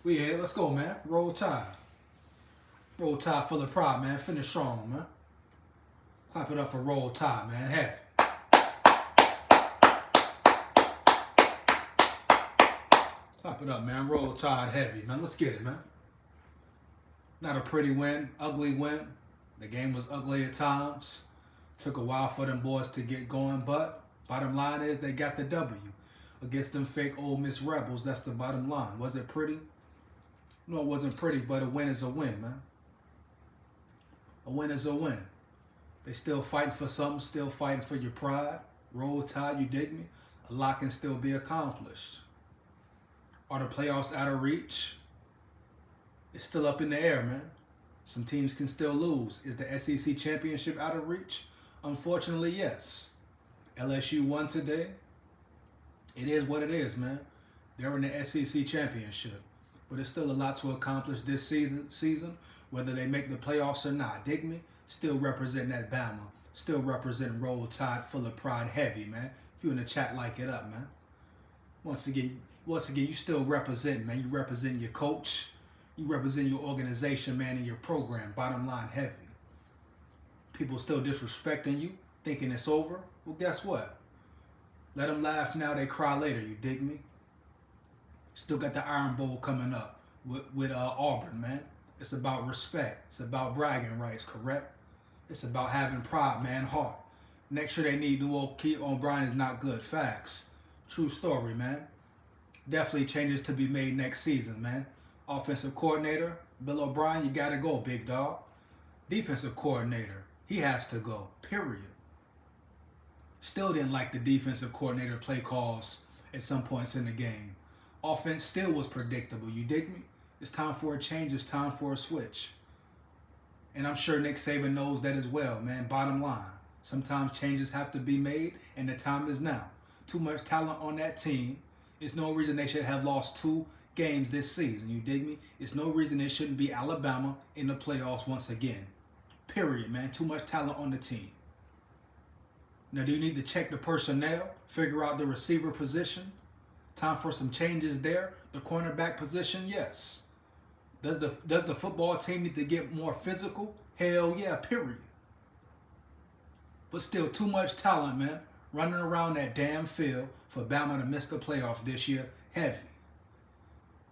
We here. Let's go, man. Roll Tide. Roll Tide full of pride, man. Finish strong, man. Clap it up for Roll Tide, man. Heavy. Clap it up, man. Roll Tide heavy, man. Let's get it, man. Not a pretty win. Ugly win. The game was ugly at times. Took a while for them boys to get going, but bottom line is they got the W against them fake Ole Miss Rebels. That's the bottom line. Was it pretty? No, it wasn't pretty, but a win is a win, man. A win is a win. They still fighting for something, still fighting for your pride. Roll Tide, you dig me? A lot can still be accomplished. Are the playoffs out of reach? It's still up in the air, man. Some teams can still lose. Is the SEC championship out of reach? Unfortunately, yes. LSU won today. It is what it is, man. They're in the SEC championship. But there's still a lot to accomplish this season, whether they make the playoffs or not. Dig me? Still representing that Bama. Still representing Roll Tide, full of pride, heavy, man. If you in the chat, like it up, man. Once again, you still represent, man. You represent your coach. You represent your organization, man, and your program. Bottom line, heavy. People still disrespecting you, thinking it's over. Well, guess what? Let them laugh now, they cry later. You dig me? Still got the Iron Bowl coming up with Auburn, man. It's about respect. It's about bragging rights, correct? It's about having pride, man, heart. Next year they need Keith O'Brien is not good. Facts. True story, man. Definitely changes to be made next season, man. Offensive coordinator, Bill O'Brien, you got to go, big dog. Defensive coordinator, he has to go, period. Still didn't like the defensive coordinator play calls at some points in the game. Offense still was predictable, you dig me? It's time for a change, it's time for a switch. And I'm sure Nick Saban knows that as well, man. Bottom line, sometimes changes have to be made, and the time is now. Too much talent on that team. It's no reason they should have lost 2 games this season, you dig me? It's no reason it shouldn't be Alabama in the playoffs once again. Period, man. Too much talent on the team. Now, do you need to check the personnel, figure out the receiver position? Time for some changes there. The cornerback position, yes. Does the football team need to get more physical? Hell yeah, period. But still, too much talent, man. Running around that damn field for Bama to miss the playoffs this year, heavy.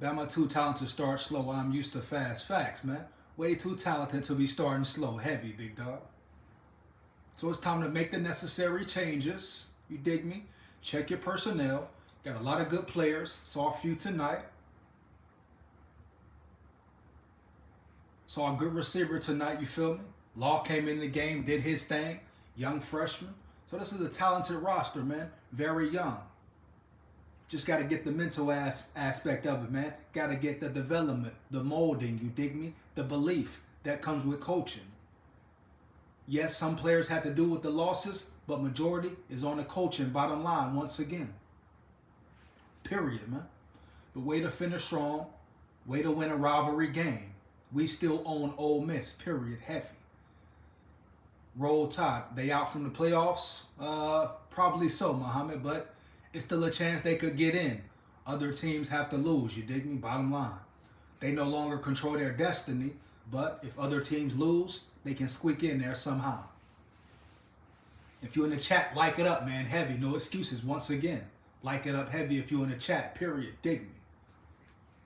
Bama too talented to start slow. I'm used to fast. Facts, man. Way too talented to be starting slow. Heavy, big dog. So it's time to make the necessary changes. You dig me? Check your personnel. Got a lot of good players. Saw a few tonight. Saw a good receiver tonight, you feel me? Law came in the game, did his thing. Young freshman. So this is a talented roster, man. Very young. Just got to get the mental aspect of it, man. Got to get the development, the molding, you dig me? The belief that comes with coaching. Yes, some players had to do with the losses, but majority is on the coaching, bottom line, once again. Period, man. The way to finish strong, way to win a rivalry game. We still own Ole Miss, period, heavy. Roll Tide, they out from the playoffs? Probably so, Muhammad, but it's still a chance they could get in. Other teams have to lose, you dig me? Bottom line. They no longer control their destiny, but if other teams lose, they can squeak in there somehow. If you're in the chat, like it up, man. Heavy, no excuses. Once again, like it up heavy if you're in the chat, period. Dig me.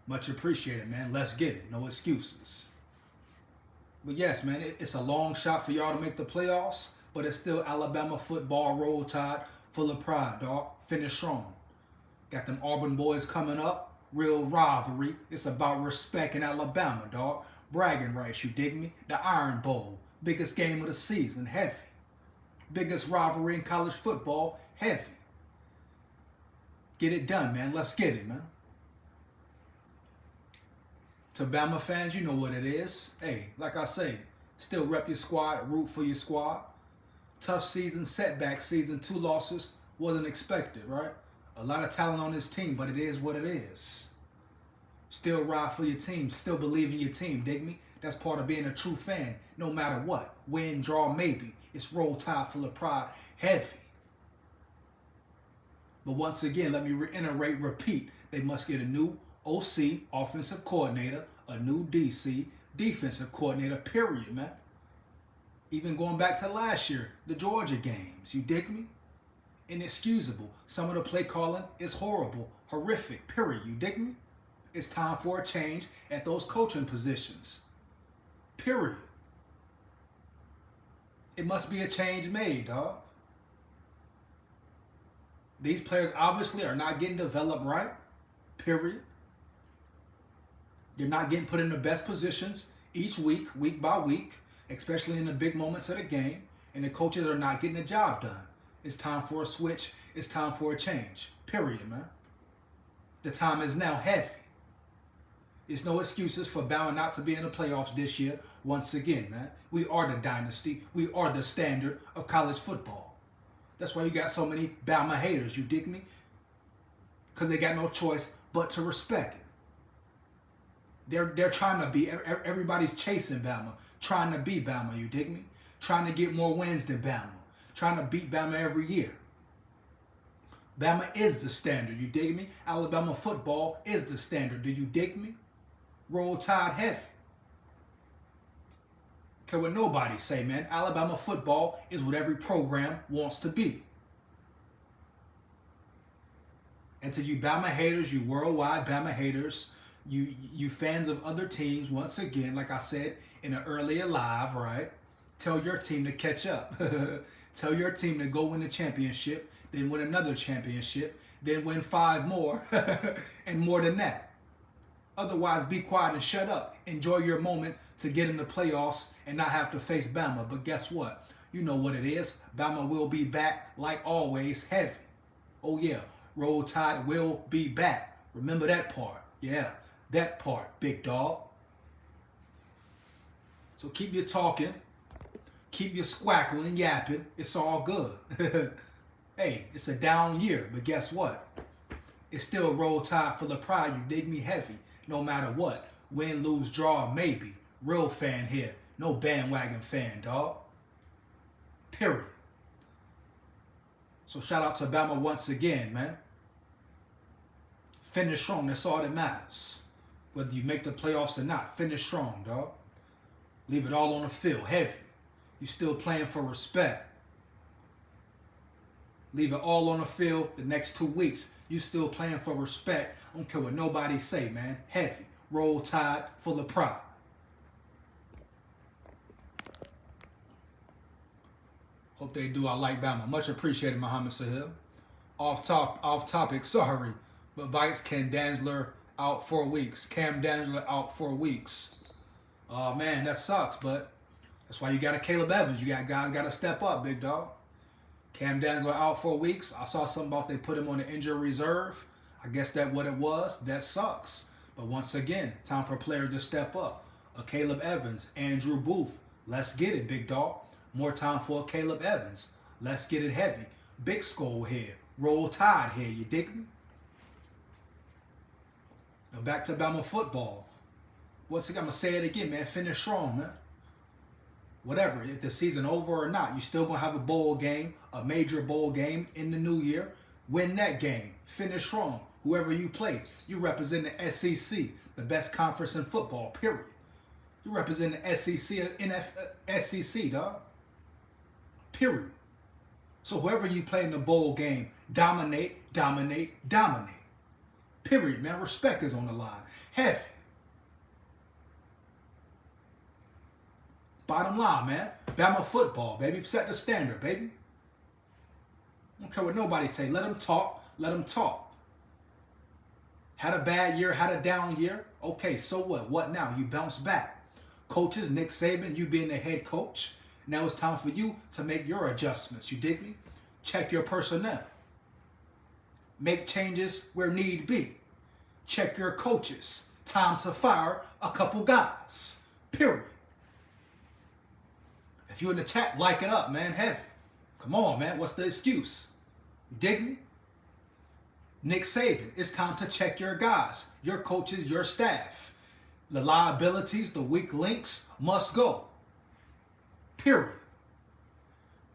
Much appreciated, man. Let's get it. No excuses. But yes, man, it's a long shot for y'all to make the playoffs, but it's still Alabama football. Roll Tide, full of pride, dog. Finish strong. Got them Auburn boys coming up. Real rivalry. It's about respect in Alabama, dog. Bragging rights, you dig me? The Iron Bowl. Biggest game of the season. Heavy. Biggest rivalry in college football. Heavy. Get it done, man. Let's get it, man. To Bama fans, you know what it is. Hey, like I say, still rep your squad, root for your squad. Tough season, setback season, 2 losses. Wasn't expected, right? A lot of talent on this team, but it is what it is. Still ride for your team. Still believe in your team. Dig me? That's part of being a true fan. No matter what. Win, draw, maybe. It's Roll Tide, full of pride. Heavy. But once again, let me reiterate, repeat. They must get a new OC, offensive coordinator, a new DC, defensive coordinator, period, man. Even going back to last year, the Georgia games, you dig me? Inexcusable. Some of the play calling is horrible, horrific, period, you dig me? It's time for a change at those coaching positions, period. It must be a change made, dog. These players obviously are not getting developed right, period. They're not getting put in the best positions each week, week by week, especially in the big moments of the game, and the coaches are not getting the job done. It's time for a switch. It's time for a change, period, man. The time is now heavy. There's no excuses for Bama not to be in the playoffs this year. Once again, man, we are the dynasty. We are the standard of college football. That's why you got so many Bama haters, you dig me? Because they got no choice but to respect it. They're trying to be, everybody's chasing Bama, trying to be Bama, you dig me? Trying to get more wins than Bama, trying to beat Bama every year. Bama is the standard, you dig me? Alabama football is the standard, do you dig me? Roll Tide heavy. Care what nobody say, man. Alabama football is what every program wants to be. And to you Bama haters, you worldwide Bama haters, you fans of other teams, once again, like I said in an earlier live, right? Tell your team to catch up. Tell your team to go win a championship, then win another championship, then win 5 more, and more than that. Otherwise, be quiet and shut up. Enjoy your moment to get in the playoffs and not have to face Bama. But guess what? You know what it is. Bama will be back, like always, heavy. Oh, yeah. Roll Tide will be back. Remember that part. Yeah, that part, big dog. So keep your talking. Keep your squackling, yapping. It's all good. Hey, it's a down year, but guess what? It's still Roll Tide for the pride. You dig me heavy. No matter what. Win, lose, draw, maybe. Real fan here. No bandwagon fan, dog. Period. So shout out to Bama once again, man. Finish strong. That's all that matters. Whether you make the playoffs or not. Finish strong, dog. Leave it all on the field. Heavy. You still playing for respect. Leave it all on the field the next 2 weeks. You still playing for respect. I don't care what nobody say, man. Heavy. Roll Tide, full of pride. Hope they do. I like Bama. Much appreciated, Muhammad Sahil. Off topic, sorry. But Vice Cam Dantzler out 4 weeks. Cam Dantzler out 4 weeks. Oh, man, that sucks, but that's why you got a Caleb Evans. You got guys got to step up, big dog. Cam Dantzler out 4 weeks. I saw something about they put him on the injury reserve. I guess that's what it was. That sucks. But once again, time for a player to step up. A Caleb Evans, Andrew Booth. Let's get it, big dog. More time for a Caleb Evans. Let's get it heavy. Big skull here. Roll Tide here. You dig me? Now back to Bama football. Once again, I'm going to say it again, man. Finish strong, man. Whatever, if the season over or not, you still going to have a bowl game, a major bowl game in the new year. Win that game. Finish strong. Whoever you play, you represent the SEC, the best conference in football, period. You represent the SEC, dog. Period. So whoever you play in the bowl game, dominate, dominate, dominate. Period, man. Respect is on the line. Heavy. Bottom line, man. Bama football, baby. Set the standard, baby. I don't care what nobody say. Let them talk. Let them talk. Had a bad year, had a down year. Okay, so what? What now? You bounce back. Coaches, Nick Saban, you being the head coach. Now it's time for you to make your adjustments. You dig me? Check your personnel. Make changes where need be. Check your coaches. Time to fire a couple guys. Period. If you're in the chat, like it up, man. Heavy. Come on, man. What's the excuse? You dig me? Nick Saban, it's time to check your guys, your coaches, your staff. The liabilities, the weak links must go. Period.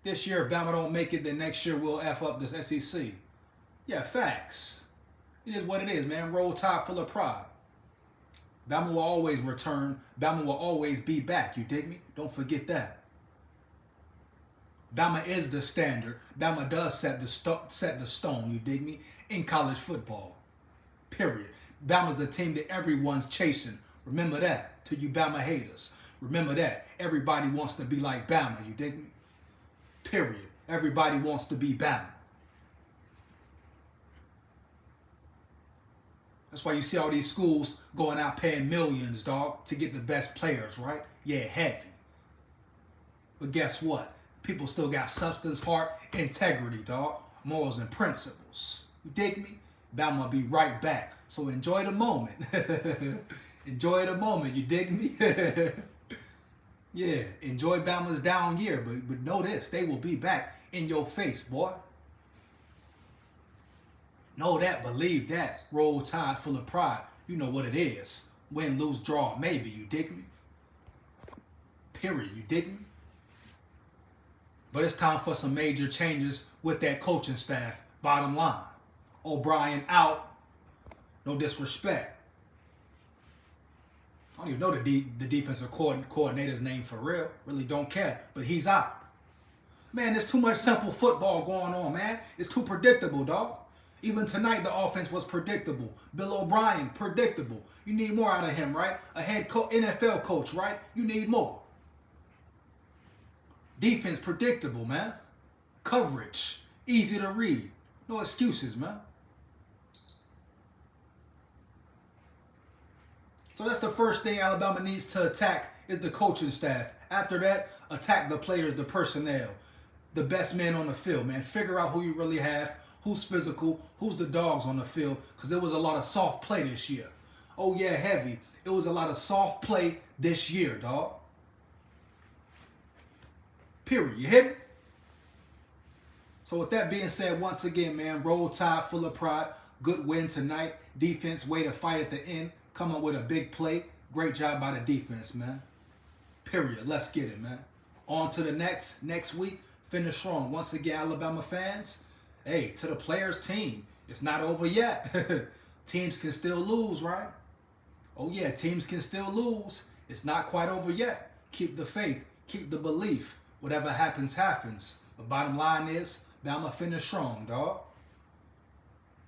This year, if Bama don't make it, then next year we'll F up this SEC. Yeah, facts. It is what it is, man. Roll Tide full of pride. Bama will always return. Bama will always be back. You dig me? Don't forget that. Bama is the standard. Bama does set the stone. You dig me? In college football. Period. Bama's the team that everyone's chasing. Remember that. To you Bama haters. Remember that. Everybody wants to be like Bama. You dig me? Period. Everybody wants to be Bama. That's why you see all these schools going out paying millions, dog, to get the best players, right? Yeah, heavy. But guess what? People still got substance, heart, integrity, dog. Morals and principles. You dig me? Bama will be right back. So enjoy the moment. Enjoy the moment. You dig me? Yeah, enjoy Bama's down year. But know this, they will be back in your face, boy. Know that, believe that. Roll Tide full of pride. You know what it is. Win, lose, draw, maybe. You dig me? Period. You dig me? But it's time for some major changes with that coaching staff. Bottom line. O'Brien out. No disrespect. I don't even know the defensive coordinator's name for real. Really don't care. But he's out. Man, there's too much simple football going on, man. It's too predictable, dog. Even tonight, the offense was predictable. Bill O'Brien, predictable. You need more out of him, right? A head NFL coach, right? You need more. Defense, predictable, man. Coverage, easy to read. No excuses, man. So that's the first thing Alabama needs to attack is the coaching staff. After that, attack the players, the personnel, the best men on the field, man. Figure out who you really have. Who's physical? Who's the dogs on the field? Because there was a lot of soft play this year. Oh, yeah, heavy. It was a lot of soft play this year, dog. Period. You hit me? So with that being said, once again, man, Roll Tide full of pride. Good win tonight. Defense, way to fight at the end. Come up with a big play. Great job by the defense, man. Period. Let's get it, man. On to the next week. Finish strong. Once again, Alabama fans. Hey, to the players' team, it's not over yet. Teams can still lose, right? Oh, yeah, teams can still lose. It's not quite over yet. Keep the faith. Keep the belief. Whatever happens, happens. The bottom line is, Bama finish strong, dog.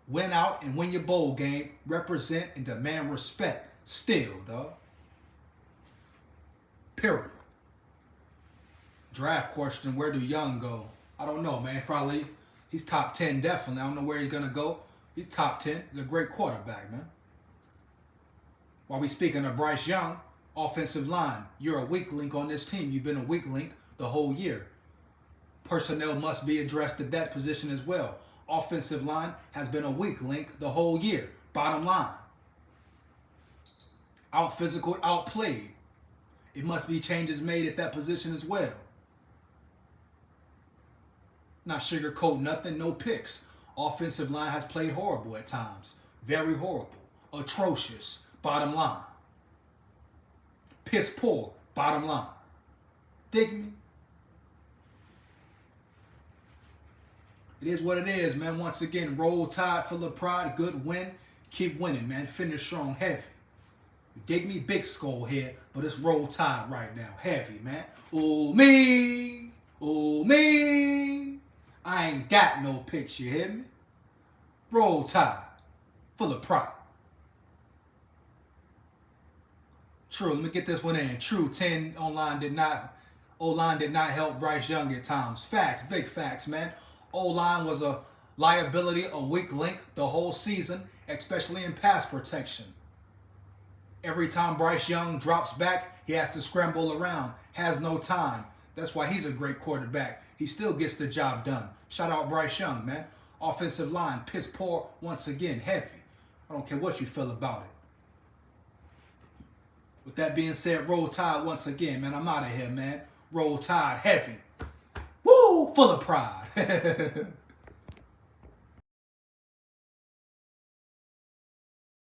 Win out and win your bowl game. Represent and demand respect. Still, dog. Period. Draft question, where do Young go? I don't know, man. Probably... He's top 10, definitely. I don't know where he's going to go. He's top 10. He's a great quarterback, man. While we speaking of Bryce Young, offensive line. You're a weak link on this team. You've been a weak link the whole year. Personnel must be addressed at that position as well. Offensive line has been a weak link the whole year. Bottom line. Out physical, outplayed. It must be changes made at that position as well. Not sugarcoat nothing, no picks. Offensive line has played horrible at times. Very horrible. Atrocious. Bottom line. Piss poor. Bottom line. Dig me? It is what it is, man. Once again, Roll Tide full of pride. Good win. Keep winning, man. Finish strong, heavy. You dig me? Big skull here, but it's Roll Tide right now. Heavy, man. Ooh, me. Ooh, me. I ain't got no picks, you hear me? Roll Tide, full of pride. True, let me get this one in. True, 10 O-line did not help Bryce Young at times. Facts, big facts, man. O-line was a liability, a weak link the whole season, especially in pass protection. Every time Bryce Young drops back, he has to scramble around, has no time. That's why he's a great quarterback. He still gets the job done. Shout out Bryce Young, man. Offensive line, piss poor once again, heavy. I don't care what you feel about it. With that being said, Roll Tide once again, man. I'm out of here, man. Roll Tide, heavy. Woo! Full of pride.